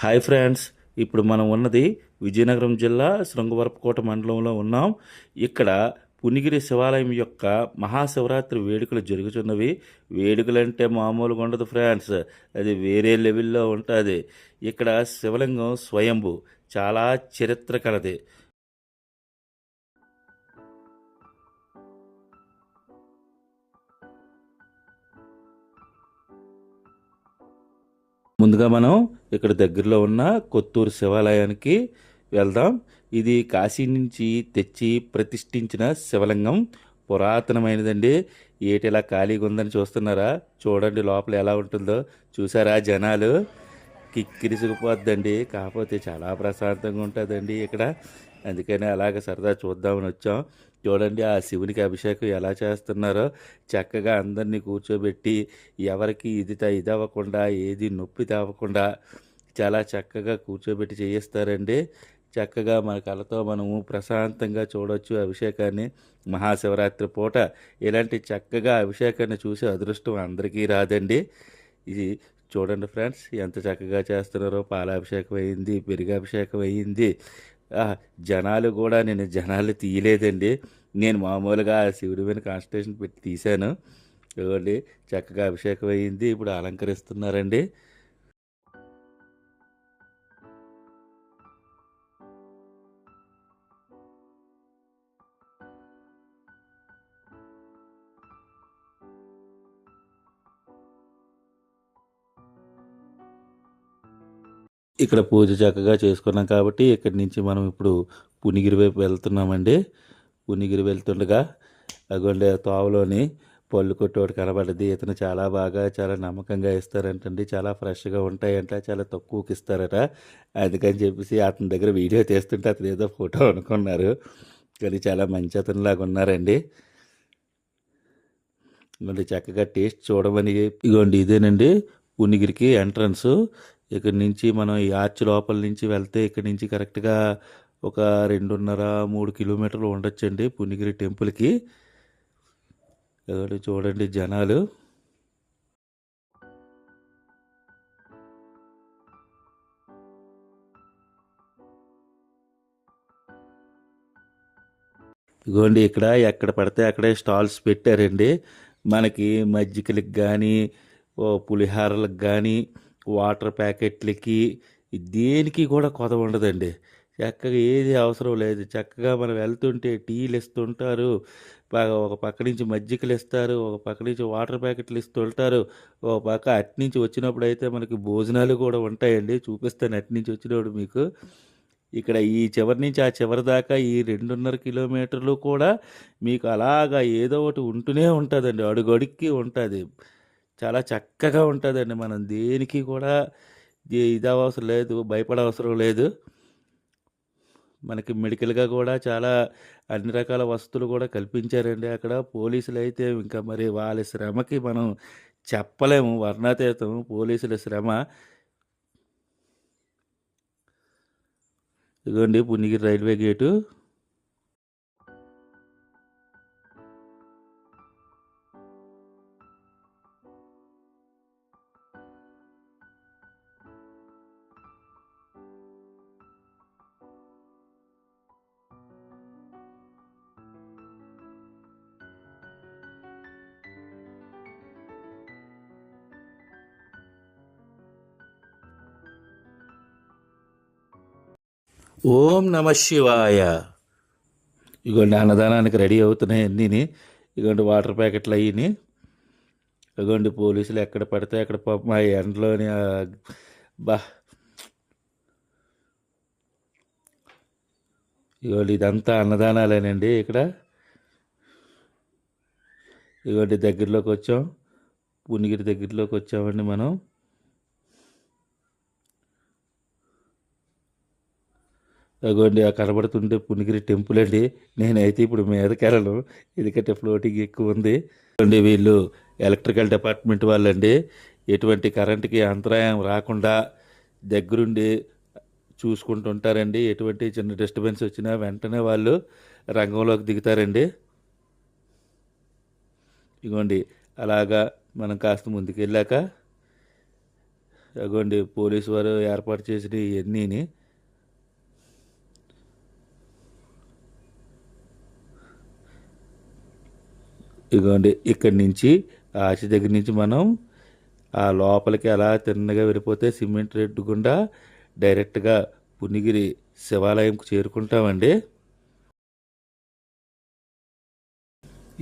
Hi friends, ఇప్పుడు మనం ఉన్నది విజయనగరం జిల్లా శృంగవరపుకోట మండలంలో ఉన్నాం. ఇక్కడ పునిగిరి శివాలయం యొక్క మహాశివరాత్రి వేడుకలు జరుగుతున్నవి. వేడుకలంటే మామూలుగా ఉండదు ఫ్రెండ్స్, అది వేరే లెవెల్లో ఉంటుంది. ఇక్కడ శివలింగం స్వయంభు, చాలా చరిత్ర కలది. ముందుగా మనం ఇక్కడ దగ్గరలో ఉన్న కొత్తూరు శివాలయానికి వెళ్దాం. ఇది కాశీ నుంచి తెచ్చి ప్రతిష్ఠించిన శివలింగం. పురాతనమైనదండి. ఏటిలా ఖాళీగా ఉందని చూస్తున్నారా? చూడండి లోపల ఎలా ఉంటుందో. చూసారా జనాలు? కిక్కిరిసిపోద్దండి. కాకపోతే చాలా ప్రశాంతంగా ఉంటుందండి ఇక్కడ. అందుకని అలాగ సరదా చూద్దామని వచ్చాం. చూడండి ఆ శివునికి అభిషేకం ఎలా చేస్తున్నారో. చక్కగా అందరినీ కూర్చోబెట్టి ఎవరికి ఇది అవ్వకుండా, ఏది నొప్పి తేవకుండా చాలా చక్కగా కూర్చోబెట్టి చేయిస్తారండి. చక్కగా మన కళ్ళతో మనము ప్రశాంతంగా చూడవచ్చు అభిషేకాన్ని. మహాశివరాత్రి పూట ఇలాంటి చక్కగా అభిషేకాన్ని చూసే అదృష్టం అందరికీ రాదండి. ఇది చూడండి ఫ్రెండ్స్, ఎంత చక్కగా చేస్తున్నారో. పాలాభిషేకం అయింది, పెరుగాభిషేకం అయ్యింది. జనాలు కూడా, నేను జనాలు తీయలేదండి. నేను మామూలుగా శివుడి మీద కాన్సన్ట్రేషన్ పెట్టి తీశాను. చూడండి చక్కగా అభిషేకం అయ్యింది. ఇప్పుడు అలంకరిస్తున్నారండి. ఇక్కడ పూజ చక్కగా చేసుకున్నాం కాబట్టి ఇక్కడి నుంచి మనం ఇప్పుడు పునిగిరి వైపు వెళ్తున్నామండి. పునిగిరి వెళ్తుండగా అగోండి తోవలోని పళ్ళు కొట్టోడు కనబడ్డది. ఇతను చాలా బాగా, చాలా నమ్మకంగా ఇస్తారంటండి. చాలా ఫ్రెష్గా ఉంటాయంట, చాలా తక్కువకి ఇస్తారట. అందుకని చెప్పేసి అతని దగ్గర వీడియో తీస్తుంటే అతను ఏదో ఫోటో అనుకున్నారు, కానీ చాలా మంచి అతనిలాగా ఉన్నారండి. ఇగోండి చక్కగా టేస్ట్ చూడమని. ఇగోండి ఇదేనండి పునిగిరికి ఎంట్రన్స్. ఇక్కడి నుంచి మనం ఈ ఆర్చ్ లోపల నుంచి వెళ్తే ఇక్కడి నుంచి కరెక్ట్గా ఒక 2.5-3 కిలోమీటర్లు ఉండొచ్చండి పునిగిరి టెంపుల్కి. చూడండి జనాలు. ఇగోండి ఇక్కడ ఎక్కడ పడితే అక్కడే స్టాల్స్ పెట్టారండి. మనకి మజ్జిగలకు కానీ, పులిహారలకు కానీ, వాటర్ ప్యాకెట్లకి, దేనికి కూడా కొదవ ఉండదండి. చక్కగా ఏది అవసరం లేదు. చక్కగా మనం వెళ్తుంటే టీలు ఇస్తుంటారు, ఒక పక్క నుంచి మజ్జిగలు ఇస్తారు, ఒక పక్క నుంచి వాటర్ ప్యాకెట్లు ఇస్తుంటారు, ఒక పక్క అట్నుంచి వచ్చినప్పుడు అయితే మనకి భోజనాలు కూడా ఉంటాయండి. చూపిస్తాను అట్నుంచి వచ్చినప్పుడు మీకు. ఇక్కడ ఈ చివరి నుంచి ఆ చివరి దాకా ఈ 2.5 కిలోమీటర్లు కూడా మీకు అలాగా ఏదో ఒకటి ఉంటూనే ఉంటుందండి. అడుగడుక్కి ఉంటుంది. చాలా చక్కగా ఉంటుందండి. మనం దేనికి కూడా ఇది అవసరం లేదు, భయపడవసరం లేదు. మనకి మెడికల్గా కూడా చాలా అన్ని రకాల వసతులు కూడా కల్పించారండి అక్కడ. పోలీసులు అయితే ఇంకా మరి వాళ్ళ శ్రమకి మనం చెప్పలేము, వర్ణాతీతం పోలీసుల శ్రమ. ఇదిగోండి పుణ్యగిరి రైల్వే గేటు. ఓం నమ శివాయ. ఇగోండి అన్నదానానికి రెడీ అవుతున్నాయి అన్నీని. ఇగోండి వాటర్ ప్యాకెట్లు అయ్యి. ఇగోండి పోలీసులు ఎక్కడ పడితే అక్కడ పాపం ఆ ఎండలోని బా. ఇగోండి ఇదంతా అన్నదానాలేనండి ఇక్కడ. ఇగోండి దగ్గరలోకి వచ్చాం, పునిగిరి దగ్గరలోకి వచ్చామండి మనం. అగోండి ఆ కనబడుతుంటే పునిగిరి టెంపుల్ అండి. నేనైతే ఇప్పుడు మీదకి వెళ్ళను, ఎందుకంటే ఫ్లోటింగ్ ఎక్కువ ఉంది. అండి వీళ్ళు ఎలక్ట్రికల్ డిపార్ట్మెంట్ వాళ్ళండి. ఎటువంటి కరెంటుకి అంతరాయం రాకుండా దగ్గరుండి చూసుకుంటుంటారండి. ఎటువంటి చిన్న డిస్టర్బెన్స్ వచ్చినా వెంటనే వాళ్ళు రంగంలోకి దిగుతారండి. ఇగోండి అలాగా మనం కాస్త ముందుకు వెళ్ళాక అగోండి పోలీసు వారు ఏర్పాటు చేసిన ఇవన్నీని. ఇగోండి ఇక్కడి నుంచి ఆచి దగ్గర నుంచి మనం ఆ లోపలికి అలా తిన్నగా వెళ్ళిపోతే సిమెంట్ రోడ్డు గుండా డైరెక్ట్గా పునిగిరి శివాలయంకు చేరుకుంటామండి.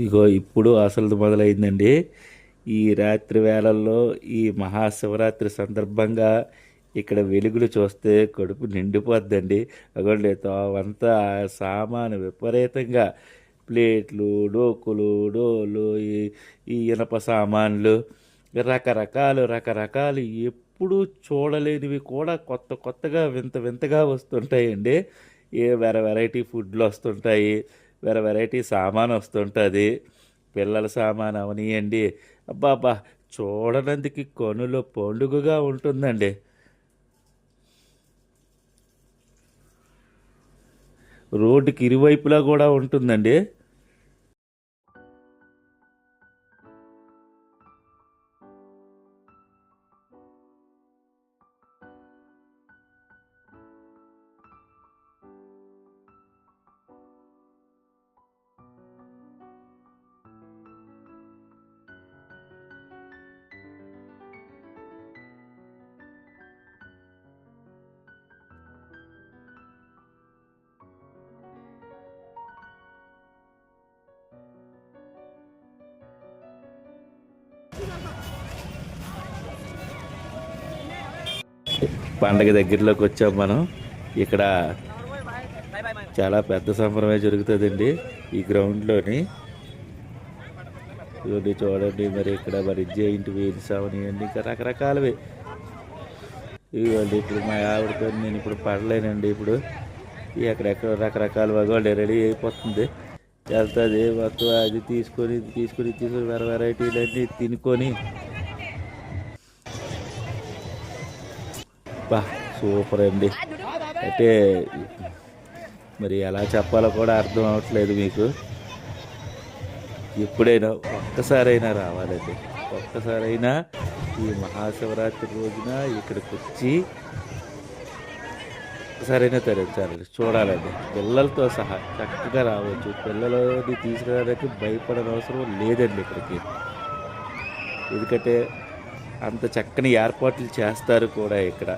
ఇగో ఇప్పుడు అసలు మొదలైందండి. ఈ రాత్రి వేళల్లో ఈ మహాశివరాత్రి సందర్భంగా ఇక్కడ వెలుగులు చూస్తే కడుపు నిండిపోద్దండి. అగోండి అంతా సామాను విపరీతంగా ప్లేట్లు, డోకులు, డోలు, ఈ ఇనప సామాన్లు రకరకాలు ఎప్పుడు చూడలేనివి కూడా కొత్త కొత్తగా వింత వింతగా వస్తుంటాయండి. వెరైటీ ఫుడ్లు వస్తుంటాయి, వెరైటీ సామాను వస్తుంటుంది. పిల్లల సామాను అవనియండి, అబ్బా చూడనందుకు కనుల పండుగగా ఉంటుందండి. రోడ్డుకి ఇరువైపులా కూడా ఉంటుందండి. పండగ దగ్గరలోకి వచ్చాం మనం. ఇక్కడ చాలా పెద్ద సంబరమే జరుగుతుందండి ఈ గ్రౌండ్లోని. ఇవన్నీ చూడండి, మరి ఇక్కడ మరి జైంట్ వీల్స్ అవనివ్వండి, ఇంకా రకరకాలవి. ఇవ్వండి ఇప్పుడు మా ఆవిడతో నేను ఇప్పుడు పడలేనండి. ఇప్పుడు ఎక్కడెక్కడ రకరకాల వగోళ్ళు రెడీ అయిపోతుంది, వెళ్తుంది మొత్తం. అది తీసుకొని వెరైటీలన్నీ తినుకొని బా సూపర్ అండి. అంటే మరి ఎలా చెప్పాలో కూడా అర్థం అవ్వట్లేదు మీకు. ఎప్పుడైనా ఒక్కసారైనా రావాలండి, ఒక్కసారైనా ఈ మహాశివరాత్రి రోజున ఇక్కడికి వచ్చి ఒక్కసారైనా తరించాలండి, చూడాలండి. పిల్లలతో సహా చక్కగా రావచ్చు. పిల్లలని తీసుకురావడానికి భయపడనవసరం లేదండి ఇక్కడికి. ఎందుకంటే అంత చక్కని ఏర్పాట్లు చేస్తారు కూడా ఇక్కడ.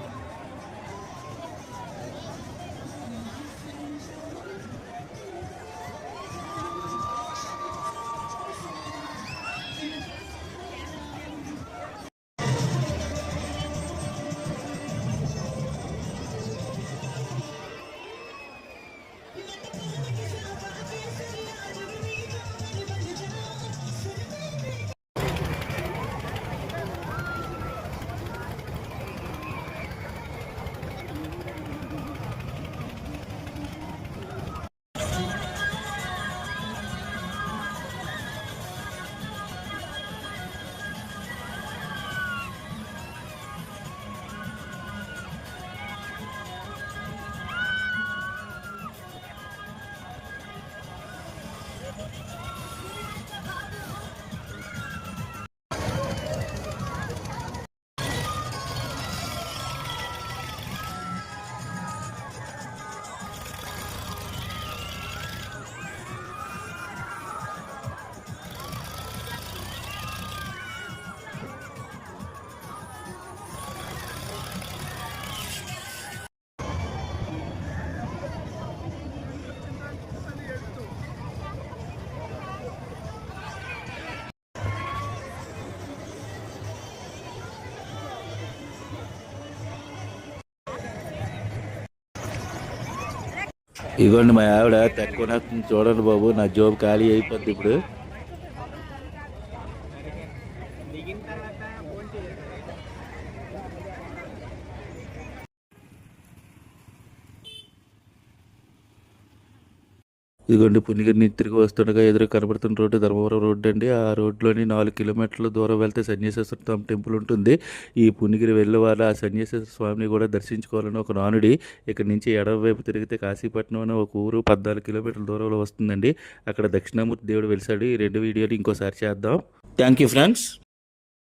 ఇదిగోండి మా ఆవిడ తక్కువ చూడండి బాబు, నా జోబు ఖాళీ అయిపోద్ది ఇప్పుడు. ఇదిగోండి పునిగిరి నుంచి తిరిగి వస్తుండగా ఎదురు కనబడుతున్న రోడ్డు ధర్మవరం రోడ్డు అండి. ఆ రోడ్లోని 4 కిలోమీటర్ల దూరం వెళ్తే సన్యాసేశ్వర స్వామి టెంపుల్ ఉంటుంది. ఈ పునిగిరి వెళ్ళే వాళ్ళు ఆ సన్యాసేశ్వర స్వామిని కూడా దర్శించుకోవాలని ఒక నానుడి. ఇక్కడ నుంచి ఎడమవైపు తిరిగితే కాశీపట్నం అనే ఒక ఊరు 14 కిలోమీటర్ల దూరంలో వస్తుందండి. అక్కడ దక్షిణామూర్తి దేవుడు వెలిసాడు. ఈ 2 వీడియోలు ఇంకోసారి చేద్దాం. Thank you friends.